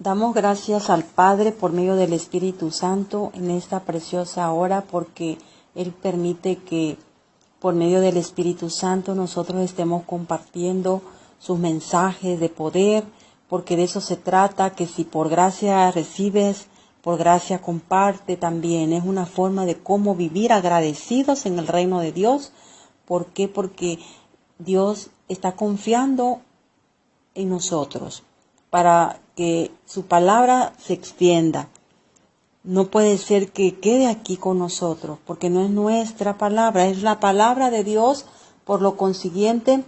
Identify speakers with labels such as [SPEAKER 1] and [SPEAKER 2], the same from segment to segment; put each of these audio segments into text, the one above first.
[SPEAKER 1] Damos gracias al Padre por medio del Espíritu Santo en esta preciosa hora, porque Él permite que por medio del Espíritu Santo nosotros estemos compartiendo sus mensajes de poder, porque de eso se trata, que si por gracia recibes, por gracia comparte también. Es una forma de cómo vivir agradecidos en el reino de Dios. ¿Por qué? Porque Dios está confiando en nosotros para que su palabra se extienda. No puede ser que quede aquí con nosotros, porque no es nuestra palabra, es la palabra de Dios. Por lo consiguiente,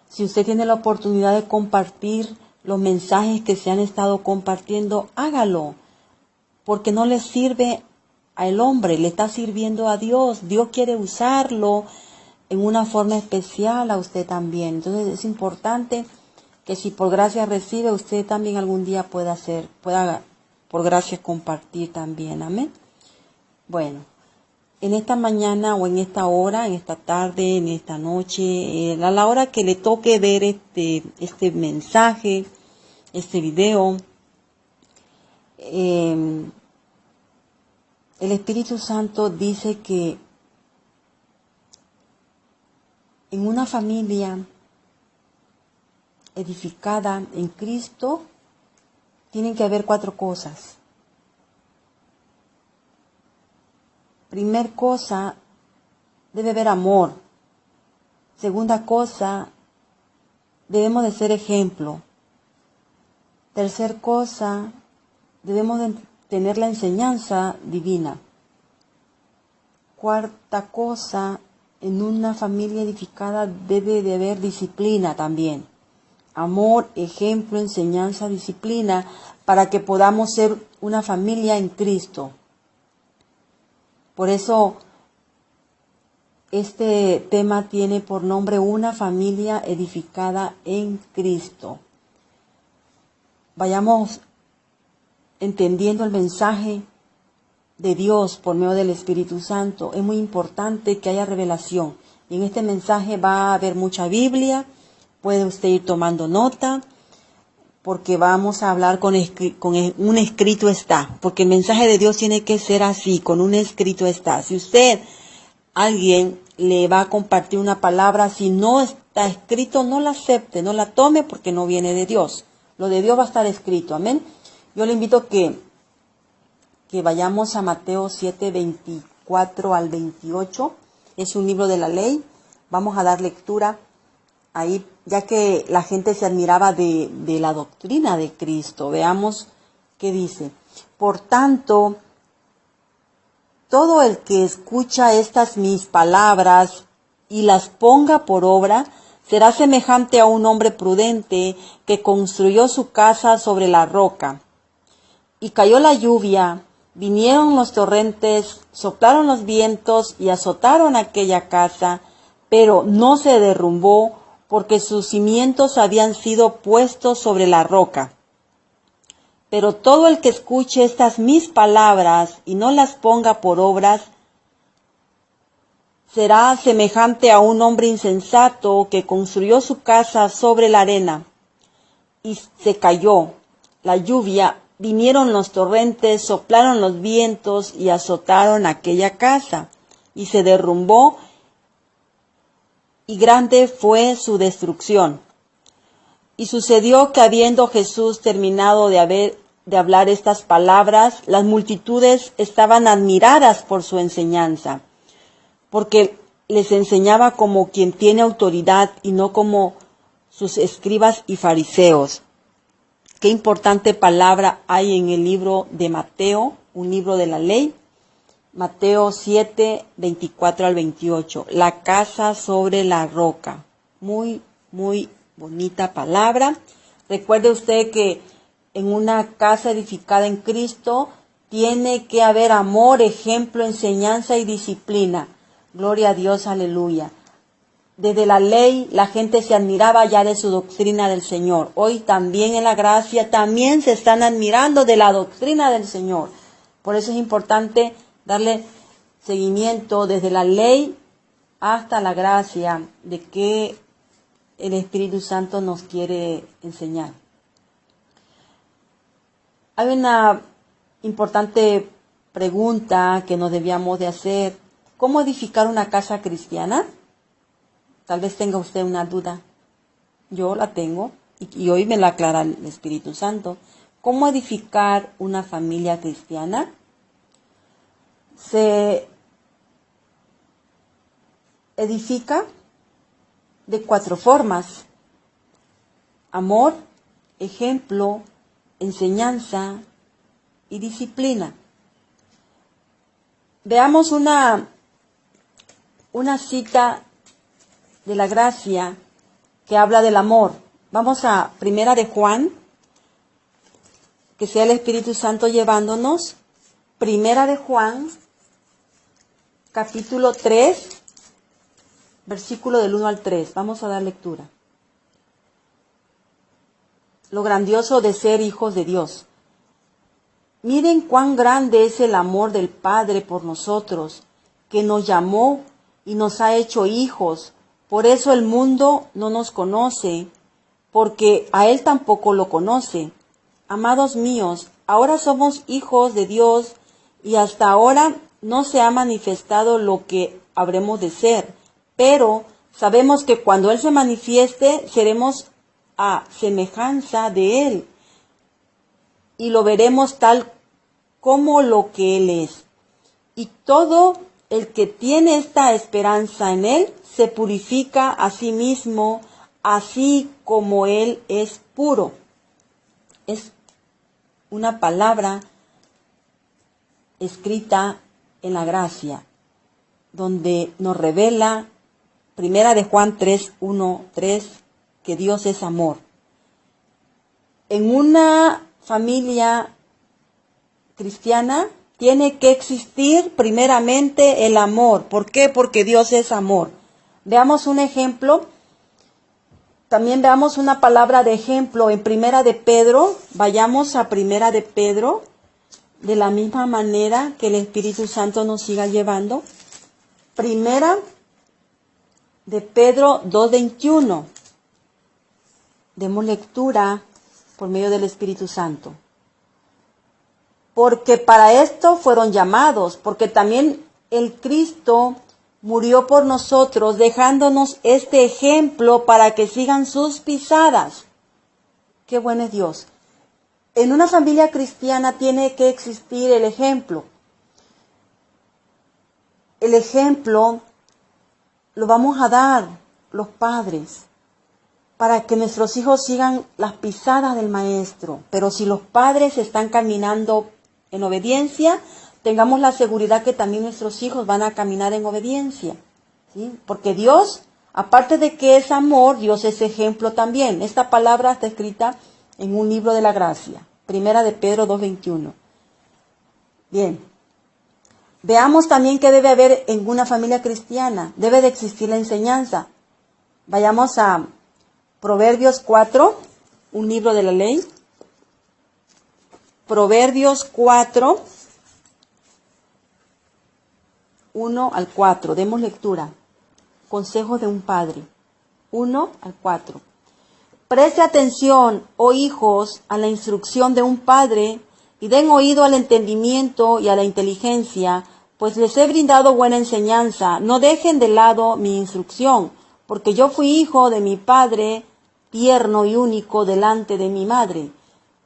[SPEAKER 1] si usted tiene la oportunidad de compartir los mensajes que se han estado compartiendo, hágalo, porque no le sirve al hombre, le está sirviendo a Dios. Dios quiere usarlo en una forma especial a usted también. Entonces es importante que si por gracia recibe, usted también algún día pueda por gracia compartir también. Amén. Bueno, en esta mañana o en esta hora, en esta tarde, en esta noche, a la hora que le toque ver este mensaje, este video, el Espíritu Santo dice que en una familia edificada en Cristo, tienen que haber 4 cosas. Primer cosa, debe haber amor. Segunda cosa, debemos de ser ejemplo. Tercer cosa, debemos de tener la enseñanza divina. Cuarta cosa, en una familia edificada debe de haber disciplina también. Amor, ejemplo, enseñanza, disciplina, para que podamos ser una familia en Cristo. Por eso, este tema tiene por nombre una familia edificada en Cristo. Vayamos entendiendo el mensaje de Dios por medio del Espíritu Santo. Es muy importante que haya revelación. Y en este mensaje va a haber mucha Biblia. Puede usted ir tomando nota, porque vamos a hablar con un escrito está. Porque el mensaje de Dios tiene que ser así, con un escrito está. Si alguien le va a compartir una palabra, si no está escrito, no la acepte, no la tome, porque no viene de Dios. Lo de Dios va a estar escrito, amén. Yo le invito que vayamos a Mateo 7, 24 al 28. Es un libro de la ley. Vamos a dar lectura ahí, ya que la gente se admiraba de la doctrina de Cristo. Veamos qué dice. Por tanto, todo el que escucha estas mis palabras y las ponga por obra, será semejante a un hombre prudente que construyó su casa sobre la roca. Y cayó la lluvia, vinieron los torrentes, soplaron los vientos y azotaron aquella casa, pero no se derrumbó, porque sus cimientos habían sido puestos sobre la roca. Pero todo el que escuche estas mis palabras y no las ponga por obras, será semejante a un hombre insensato que construyó su casa sobre la arena. Y se cayó la lluvia, vinieron los torrentes, soplaron los vientos y azotaron aquella casa, y se derrumbó, y grande fue su destrucción. Y sucedió que habiendo Jesús terminado de hablar estas palabras, las multitudes estaban admiradas por su enseñanza, porque les enseñaba como quien tiene autoridad y no como sus escribas y fariseos. Qué importante palabra hay en el libro de Mateo, un libro de la ley. Mateo 7, 24 al 28. La casa sobre la roca. Muy, muy bonita palabra. Recuerde usted que en una casa edificada en Cristo tiene que haber amor, ejemplo, enseñanza y disciplina. Gloria a Dios, aleluya. Desde la ley la gente se admiraba ya de su doctrina del Señor. Hoy también en la gracia también se están admirando de la doctrina del Señor. Por eso es importante darle seguimiento desde la ley hasta la gracia de que el Espíritu Santo nos quiere enseñar. Hay una importante pregunta que nos debíamos de hacer. ¿Cómo edificar una casa cristiana? Tal vez tenga usted una duda. Yo la tengo y hoy me la aclara el Espíritu Santo. ¿Cómo edificar una familia cristiana? Se edifica de 4 formas: amor, ejemplo, enseñanza y disciplina. Veamos una cita de la gracia que habla del amor. Vamos a Primera de Juan, que sea el Espíritu Santo llevándonos. Primera de Juan, capítulo 3, versículo del 1 al 3. Vamos a dar lectura. Lo grandioso de ser hijos de Dios. Miren cuán grande es el amor del Padre por nosotros, que nos llamó y nos ha hecho hijos. Por eso el mundo no nos conoce, porque a Él tampoco lo conoce. Amados míos, ahora somos hijos de Dios y hasta ahora no se ha manifestado lo que habremos de ser. Pero sabemos que cuando Él se manifieste, seremos a semejanza de Él y lo veremos tal como lo que Él es. Y todo el que tiene esta esperanza en Él se purifica a sí mismo, así como Él es puro. Es una palabra escrita en la gracia, donde nos revela Primera de Juan 3, 1, 3, que Dios es amor. En una familia cristiana tiene que existir primeramente el amor. ¿Por qué? Porque Dios es amor. Veamos un ejemplo. También veamos una palabra de ejemplo en Primera de Pedro. Vayamos a Primera de Pedro, de la misma manera que el Espíritu Santo nos siga llevando. Primera de Pedro 2:21. Demos lectura por medio del Espíritu Santo. Porque para esto fueron llamados, porque también el Cristo murió por nosotros, dejándonos este ejemplo para que sigan sus pisadas. Qué bueno es Dios. En una familia cristiana tiene que existir el ejemplo. El ejemplo lo vamos a dar los padres para que nuestros hijos sigan las pisadas del Maestro. Pero si los padres están caminando en obediencia, tengamos la seguridad que también nuestros hijos van a caminar en obediencia, ¿sí? Porque Dios, aparte de que es amor, Dios es ejemplo también. Esta palabra está escrita en un libro de la gracia, Primera de Pedro 2:21. Bien, veamos también qué debe haber en una familia cristiana. Debe de existir la enseñanza. Vayamos a Proverbios 4, un libro de la ley. Proverbios 4, 1 al 4. Demos lectura. Consejos de un padre. 1 al 4. Preste atención, oh hijos, a la instrucción de un padre, y den oído al entendimiento y a la inteligencia, pues les he brindado buena enseñanza. No dejen de lado mi instrucción, porque yo fui hijo de mi padre, tierno y único delante de mi madre.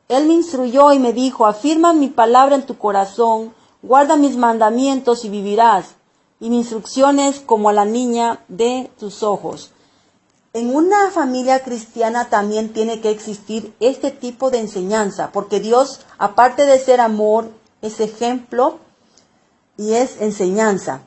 [SPEAKER 1] Él me instruyó y me dijo, afirma mi palabra en tu corazón, guarda mis mandamientos y vivirás, y mi instrucción es como a la niña de tus ojos. En una familia cristiana también tiene que existir este tipo de enseñanza, porque Dios, aparte de ser amor, es ejemplo y es enseñanza.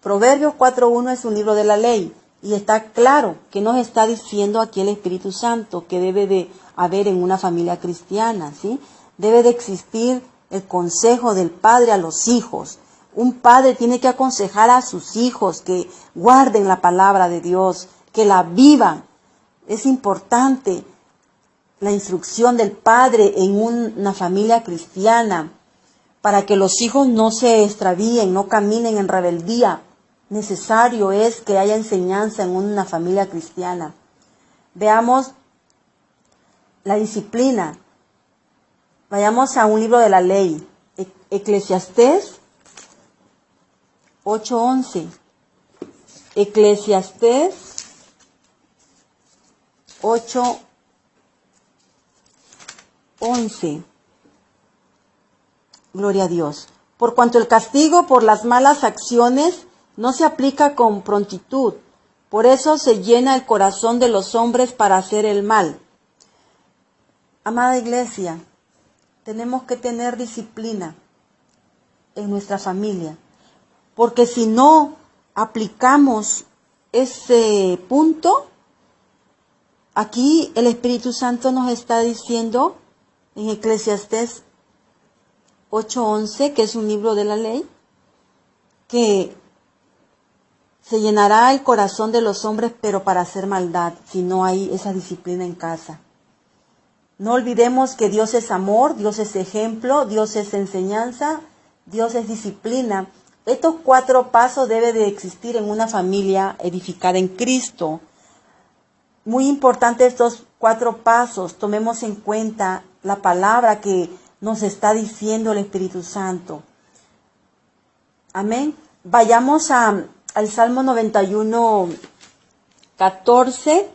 [SPEAKER 1] Proverbios 4:1 es un libro de la ley, y está claro que nos está diciendo aquí el Espíritu Santo que debe de haber en una familia cristiana, ¿sí? Debe de existir el consejo del padre a los hijos. Un padre tiene que aconsejar a sus hijos que guarden la palabra de Dios, que la vivan. Es importante la instrucción del padre en una familia cristiana para que los hijos no se extravíen, no caminen en rebeldía. Necesario es que haya enseñanza en una familia cristiana. Veamos la disciplina. Vayamos a un libro de la ley. Eclesiastés 8:11. Eclesiastés 8:11. Gloria a Dios. Por cuanto el castigo por las malas acciones no se aplica con prontitud, por eso se llena el corazón de los hombres para hacer el mal. Amada iglesia, tenemos que tener disciplina en nuestra familia, porque si no aplicamos ese punto, aquí el Espíritu Santo nos está diciendo en Eclesiastés 8:11, que es un libro de la ley, que se llenará el corazón de los hombres, pero para hacer maldad, si no hay esa disciplina en casa. No olvidemos que Dios es amor, Dios es ejemplo, Dios es enseñanza, Dios es disciplina. Estos 4 pasos deben de existir en una familia edificada en Cristo. Muy importante estos 4 pasos. Tomemos en cuenta la palabra que nos está diciendo el Espíritu Santo. Amén. Vayamos al Salmo 91:14.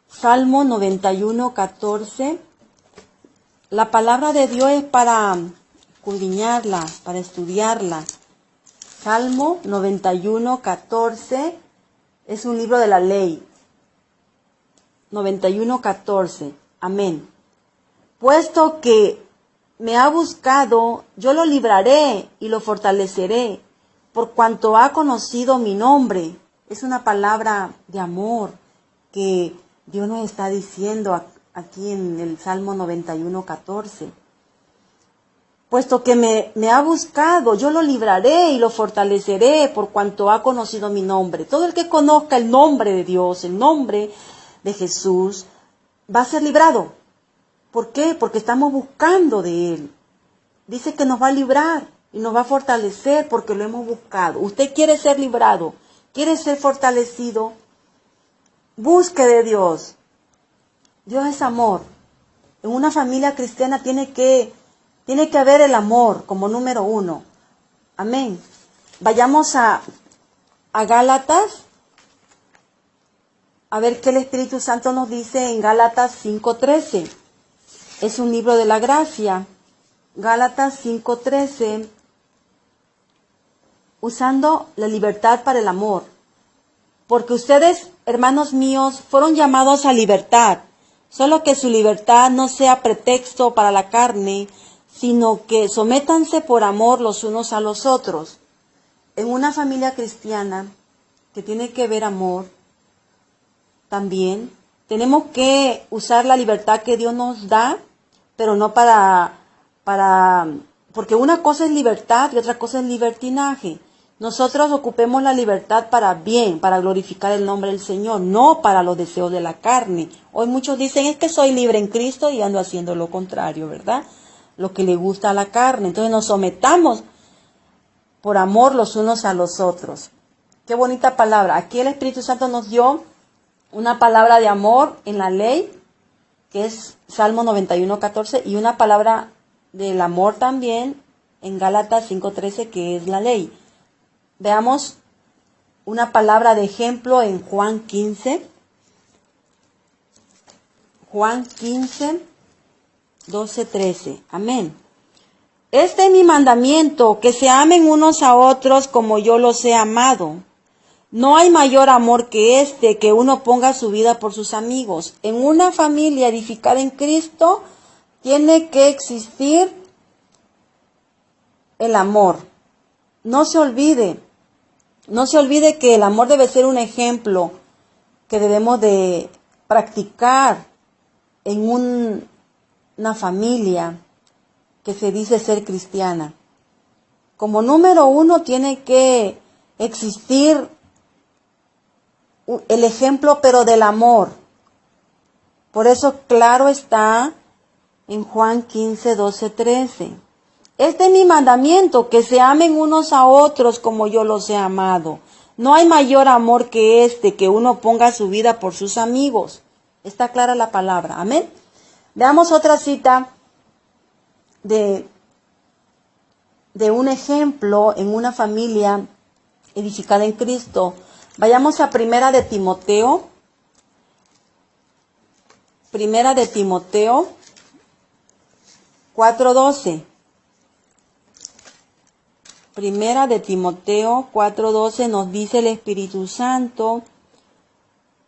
[SPEAKER 1] Salmo 91:14. La palabra de Dios es para escudriñarla, para estudiarla. Salmo 91:14 es un libro de la ley. 91:14. Amén. Puesto que me ha buscado, yo lo libraré y lo fortaleceré, por cuanto ha conocido mi nombre. Es una palabra de amor que Dios nos está diciendo aquí en el Salmo 91:14. Puesto que me ha buscado, yo lo libraré y lo fortaleceré, por cuanto ha conocido mi nombre. Todo el que conozca el nombre de Dios, el nombre de Jesús, va a ser librado. ¿Por qué? Porque estamos buscando de Él. Dice que nos va a librar y nos va a fortalecer porque lo hemos buscado. Usted quiere ser librado, quiere ser fortalecido. Busque de Dios. Dios es amor. En una familia cristiana tiene que haber el amor como número 1. Amén. Vayamos a Gálatas. A ver qué el Espíritu Santo nos dice en Gálatas 5:13. Es un libro de la gracia. Gálatas 5:13. Usando la libertad para el amor. Porque ustedes, hermanos míos, fueron llamados a libertad. Solo que su libertad no sea pretexto para la carne, sino que sométanse por amor los unos a los otros. En una familia cristiana que tiene que ver amor, también tenemos que usar la libertad que Dios nos da, pero no porque una cosa es libertad y otra cosa es libertinaje. Nosotros ocupemos la libertad para bien, para glorificar el nombre del Señor, no para los deseos de la carne. Hoy muchos dicen, es que soy libre en Cristo y ando haciendo lo contrario, ¿verdad? Lo que le gusta a la carne. Entonces nos sometamos por amor los unos a los otros. Qué bonita palabra. Aquí el Espíritu Santo nos dio una palabra de amor en la ley, que es Salmo 91:14, y una palabra del amor también en Gálatas 5:13, que es la ley. Veamos una palabra de ejemplo en Juan 15. Juan 15, 12, 13. Amén. Este es mi mandamiento, que se amen unos a otros como yo los he amado. No hay mayor amor que este, que uno ponga su vida por sus amigos. En una familia edificada en Cristo tiene que existir el amor. No se olvide que el amor debe ser un ejemplo que debemos de practicar en una familia que se dice ser cristiana. Como número 1 tiene que existir el ejemplo, pero del amor. Por eso claro está en Juan 15, 12, 13. Este es mi mandamiento, que se amen unos a otros como yo los he amado. No hay mayor amor que este, que uno ponga su vida por sus amigos. Está clara la palabra. Amén. Veamos otra cita de un ejemplo en una familia edificada en Cristo. Vayamos a Primera de Timoteo 4:12. Primera de Timoteo 4:12 nos dice el Espíritu Santo: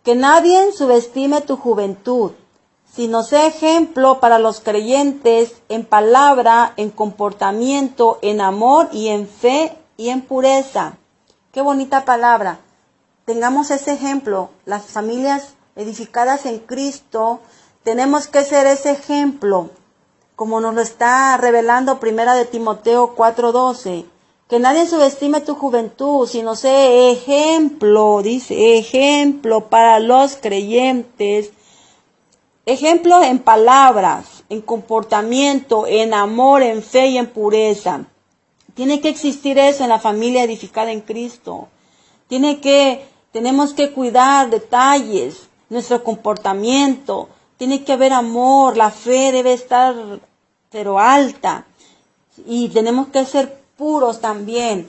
[SPEAKER 1] que nadie subestime tu juventud, sino sea ejemplo para los creyentes en palabra, en comportamiento, en amor y en fe y en pureza. Qué bonita palabra. Tengamos ese ejemplo. Las familias edificadas en Cristo, tenemos que ser ese ejemplo, como nos lo está revelando Primera de Timoteo 4:12. Que nadie subestime tu juventud, sino sea ejemplo, dice, ejemplo para los creyentes. Ejemplo en palabras, en comportamiento, en amor, en fe y en pureza. Tiene que existir eso en la familia edificada en Cristo. Tenemos que cuidar detalles, nuestro comportamiento. Tiene que haber amor, la fe debe estar pero alta. Y tenemos que ser puros también.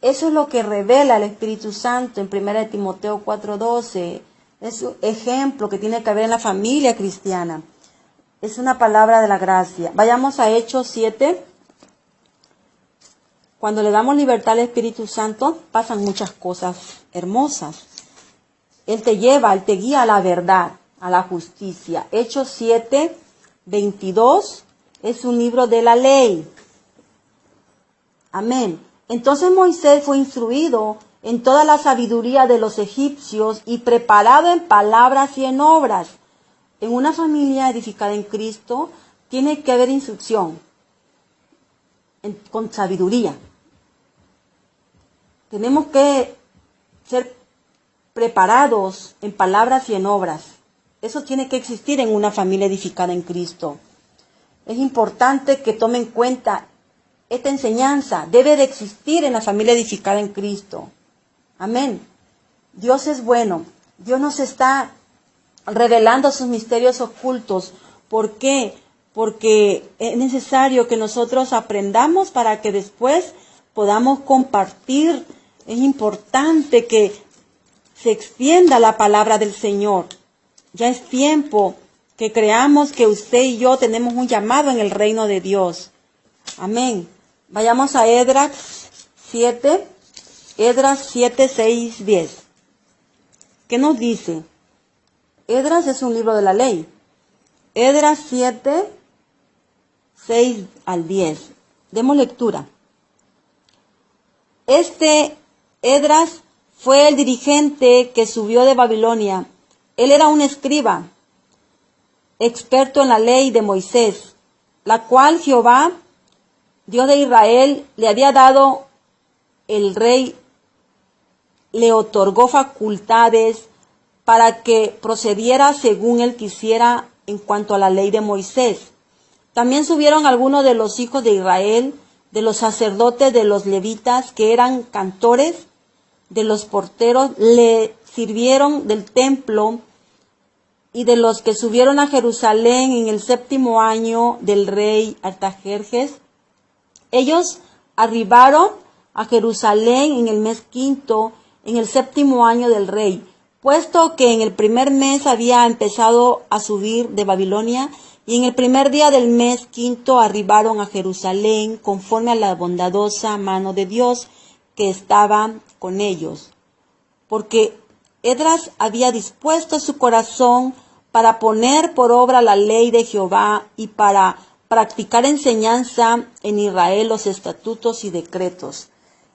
[SPEAKER 1] Eso es lo que revela el Espíritu Santo en 1 Timoteo 4:12. Es un ejemplo que tiene que haber en la familia cristiana. Es una palabra de la gracia. Vayamos a Hechos 7. Cuando le damos libertad al Espíritu Santo, pasan muchas cosas hermosas. Él te guía a la verdad, a la justicia. Hechos 7:22 es un libro de la ley. Amén. Entonces Moisés fue instruido en toda la sabiduría de los egipcios y preparado en palabras y en obras. En una familia edificada en Cristo tiene que haber instrucción con sabiduría. Tenemos que ser preparados en palabras y en obras. Eso tiene que existir en una familia edificada en Cristo. Es importante que tomen en cuenta esta enseñanza. Debe de existir en la familia edificada en Cristo. Amén. Dios es bueno. Dios nos está revelando sus misterios ocultos. ¿Por qué? Porque es necesario que nosotros aprendamos para que después podamos compartir. Es importante que se extienda la palabra del Señor. Ya es tiempo que creamos que usted y yo tenemos un llamado en el reino de Dios. Amén. Vayamos a Esdras 7, 6, 10. ¿Qué nos dice? Esdras es un libro de la ley. Esdras 7, 6 al 10. Demos lectura. Esdras fue el dirigente que subió de Babilonia. Él era un escriba, experto en la ley de Moisés, la cual Jehová, Dios de Israel, le había dado. El rey le otorgó facultades para que procediera según él quisiera en cuanto a la ley de Moisés. También subieron algunos de los hijos de Israel, de los sacerdotes, de los levitas, que eran cantores, de los porteros, le sirvieron del templo, y de los que subieron a Jerusalén en el 7º año del rey Artajerjes. Ellos arribaron a Jerusalén en el mes 5, en el 7º año del rey, puesto que en el primer mes había empezado a subir de Babilonia, y en el primer día del mes 5 arribaron a Jerusalén conforme a la bondadosa mano de Dios que estaba con ellos. Porque Esdras había dispuesto su corazón para poner por obra la ley de Jehová y para practicar enseñanza en Israel los estatutos y decretos.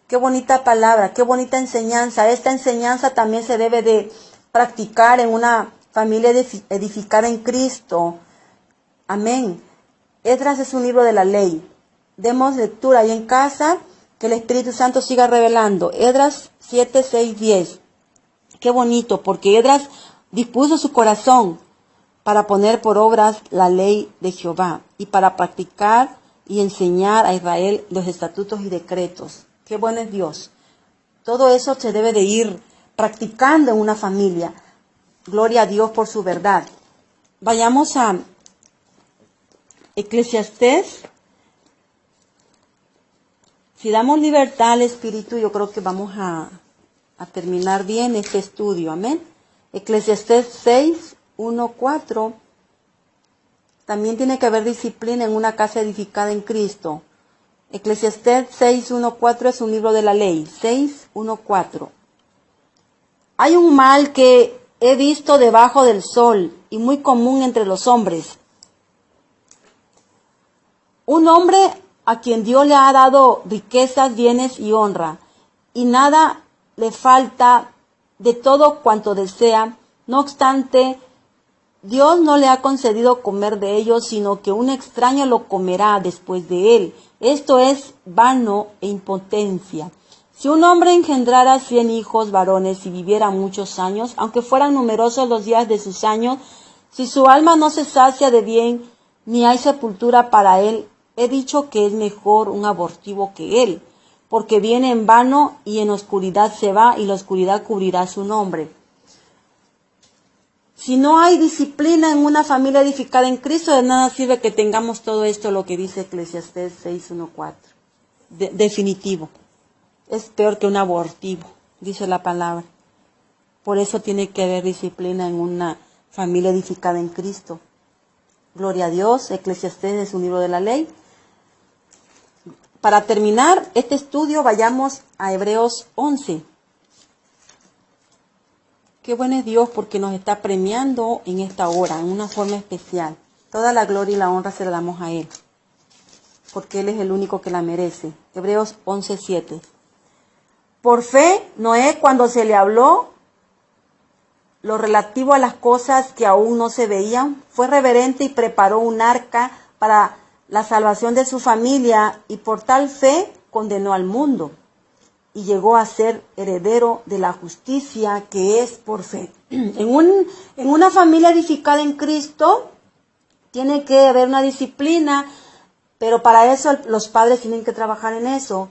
[SPEAKER 1] Qué bonita palabra, qué bonita enseñanza. Esta enseñanza también se debe de practicar en una familia edificada en Cristo. Amén. Esdras es un libro de la ley. Demos lectura ahí en casa, que el Espíritu Santo siga revelando. Esdras 7, 6, 10. Qué bonito, porque Esdras dispuso su corazón para poner por obras la ley de Jehová y para practicar y enseñar a Israel los estatutos y decretos. Qué bueno es Dios. Todo eso se debe de ir practicando en una familia. Gloria a Dios por su verdad. Vayamos a Eclesiastés Si damos libertad al Espíritu, yo creo que vamos a terminar bien este estudio. Amén. Eclesiastés 6, 1, 4. También tiene que haber disciplina en una casa edificada en Cristo. Eclesiastés 6, 1, 4 es un libro de la ley. 6, 1, 4. Hay un mal que he visto debajo del sol y muy común entre los hombres. Un hombre a quien Dios le ha dado riquezas, bienes y honra, y nada le falta de todo cuanto desea. No obstante, Dios no le ha concedido comer de ellos, sino que un extraño lo comerá después de él. Esto es vano e impotencia. Si un hombre engendrara 100 hijos varones y viviera muchos años, aunque fueran numerosos los días de sus años, si su alma no se sacia de bien, ni hay sepultura para él, he dicho que es mejor un abortivo que él, porque viene en vano y en oscuridad se va, y la oscuridad cubrirá su nombre. Si no hay disciplina en una familia edificada en Cristo, de nada sirve que tengamos todo esto, lo que dice Eclesiastés 6, 1, 4. Definitivo. Es peor que un abortivo, dice la palabra. Por eso tiene que haber disciplina en una familia edificada en Cristo. Gloria a Dios. Eclesiastés es un libro de la ley. Para terminar este estudio, vayamos a Hebreos 11. Qué bueno es Dios, porque nos está premiando en esta hora, en una forma especial. Toda la gloria y la honra se la damos a Él, porque Él es el único que la merece. Hebreos 11, 7. Por fe, Noé, cuando se le habló lo relativo a las cosas que aún no se veían, fue reverente y preparó un arca para la salvación de su familia, y por tal fe condenó al mundo y llegó a ser heredero de la justicia que es por fe. En una familia edificada en Cristo tiene que haber una disciplina, pero para eso los padres tienen que trabajar en eso.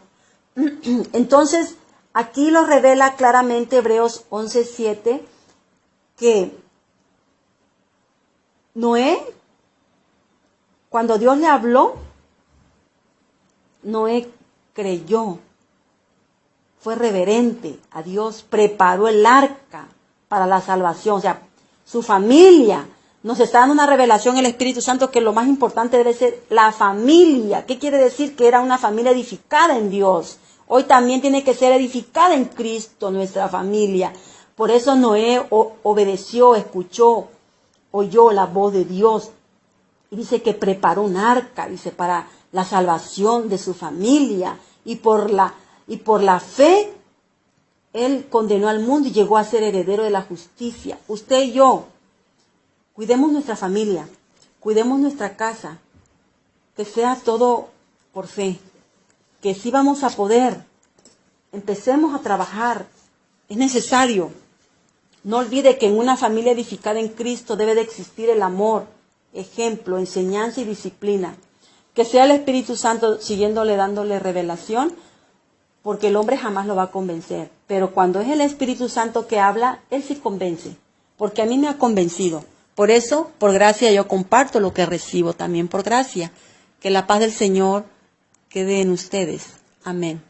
[SPEAKER 1] Entonces, aquí lo revela claramente Hebreos 11:7, que Noé, cuando Dios le habló, Noé creyó, fue reverente a Dios, preparó el arca para la salvación. O sea, su familia nos está dando una revelación el Espíritu Santo, que lo más importante debe ser la familia. ¿Qué quiere decir? Que era una familia edificada en Dios. Hoy también tiene que ser edificada en Cristo nuestra familia. Por eso Noé obedeció, escuchó, oyó la voz de Dios. Y dice que preparó un arca, dice, para la salvación de su familia. Y por la fe, él condenó al mundo y llegó a ser heredero de la justicia. Usted y yo, cuidemos nuestra familia, cuidemos nuestra casa, que sea todo por fe, que sí vamos a poder. Empecemos a trabajar, es necesario. No olvide que en una familia edificada en Cristo debe de existir el amor, ejemplo, enseñanza y disciplina. Que sea el Espíritu Santo siguiéndole, dándole revelación, porque el hombre jamás lo va a convencer. Pero cuando es el Espíritu Santo que habla, Él sí convence, porque a mí me ha convencido. Por eso, por gracia, yo comparto lo que recibo también por gracia. Que la paz del Señor quede en ustedes. Amén.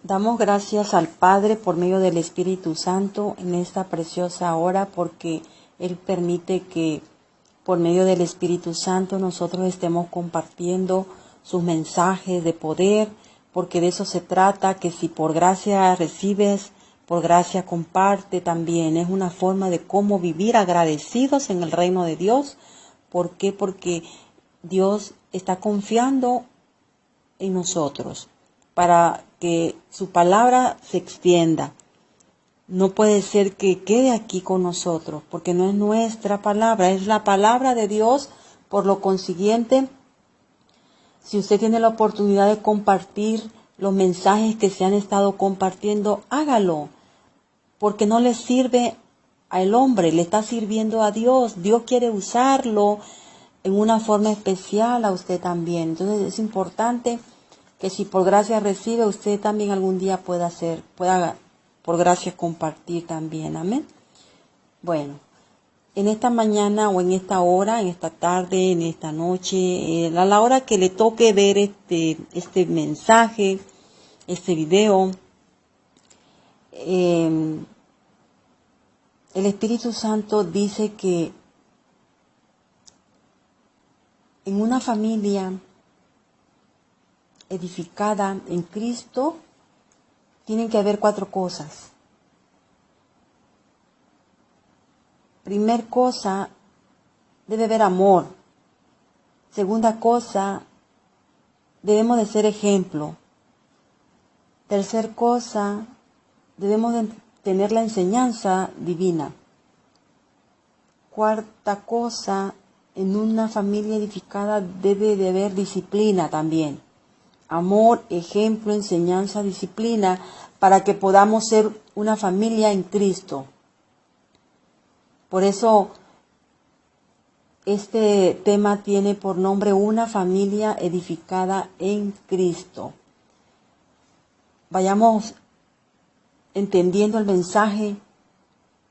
[SPEAKER 1] Damos gracias al Padre por medio del Espíritu Santo en esta preciosa hora, porque Él permite que por medio del Espíritu Santo nosotros estemos compartiendo sus mensajes de poder, porque de eso se trata, que si por gracia recibes, por gracia comparte también. Es una forma de cómo vivir agradecidos en el reino de Dios. ¿Por qué? Porque Dios está confiando en nosotros para que su palabra se extienda. No puede ser que quede aquí con nosotros, porque no es nuestra palabra, es la palabra de Dios. Por lo consiguiente, si usted tiene la oportunidad de compartir los mensajes que se han estado compartiendo, hágalo, porque no le sirve al hombre, le está sirviendo a Dios. Dios quiere usarlo en una forma especial a usted también. Entonces es importante que si por gracia recibe, usted también algún día pueda por gracia compartir también. Amén. Bueno, en esta mañana o en esta hora, en esta tarde, en esta noche, a la hora que le toque ver este mensaje, este video, el Espíritu Santo dice que en una familia edificada en Cristo tienen que haber 4 cosas. Primer cosa, debe haber amor. Segunda cosa, debemos de ser ejemplo. Tercer cosa, debemos de tener la enseñanza divina. Cuarta cosa, en una familia edificada debe de haber disciplina también. Amor, ejemplo, enseñanza, disciplina, para que podamos ser una familia en Cristo. Por eso, este tema tiene por nombre una familia edificada en Cristo. Vayamos entendiendo el mensaje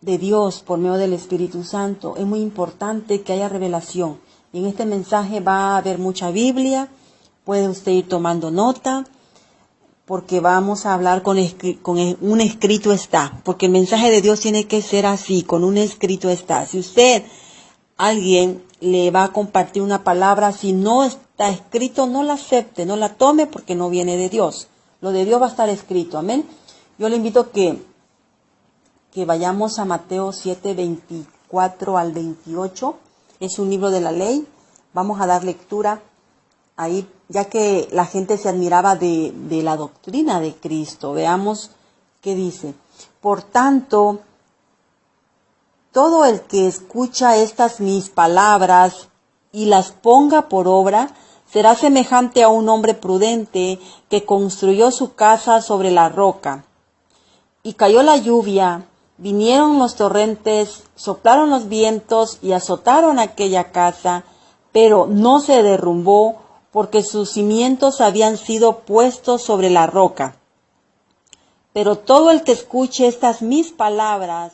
[SPEAKER 1] de Dios por medio del Espíritu Santo. Es muy importante que haya revelación. Y en este mensaje va a haber mucha Biblia. Puede usted ir tomando nota, porque vamos a hablar con un escrito está. Porque el mensaje de Dios tiene que ser así, con un escrito está. Si alguien le va a compartir una palabra, si no está escrito, no la acepte, no la tome, porque no viene de Dios. Lo de Dios va a estar escrito, amén. Yo le invito que vayamos a Mateo 7, 24 al 28. Es un libro de la ley. Vamos a dar lectura ahí, ya que la gente se admiraba de la doctrina de Cristo. Veamos qué dice. Por tanto, todo el que escucha estas mis palabras y las ponga por obra, será semejante a un hombre prudente que construyó su casa sobre la roca. Y cayó la lluvia, vinieron los torrentes, soplaron los vientos y azotaron aquella casa, pero no se derrumbó, porque sus cimientos habían sido puestos sobre la roca. Pero todo el que escuche estas mis palabras